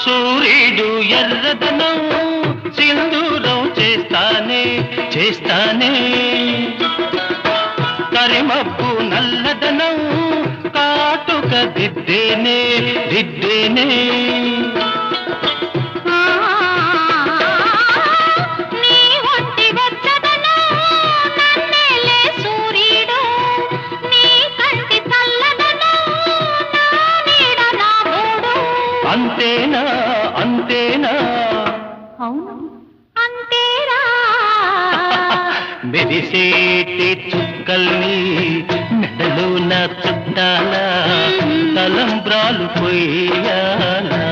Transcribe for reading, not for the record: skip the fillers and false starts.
సూర్యుడు ఎర్రదనం సింధూరం చేస్తానే చేస్తానే కరిమబ్బు నల్లదనం కాటుక దిద్దేనే దిద్దేనే అంతేనా అంతేనా అవును అంతేరా మెరిసేటి చుక్కల్ని మెడలో నా చుట్టాల తలంబ్రాలు పోయాలా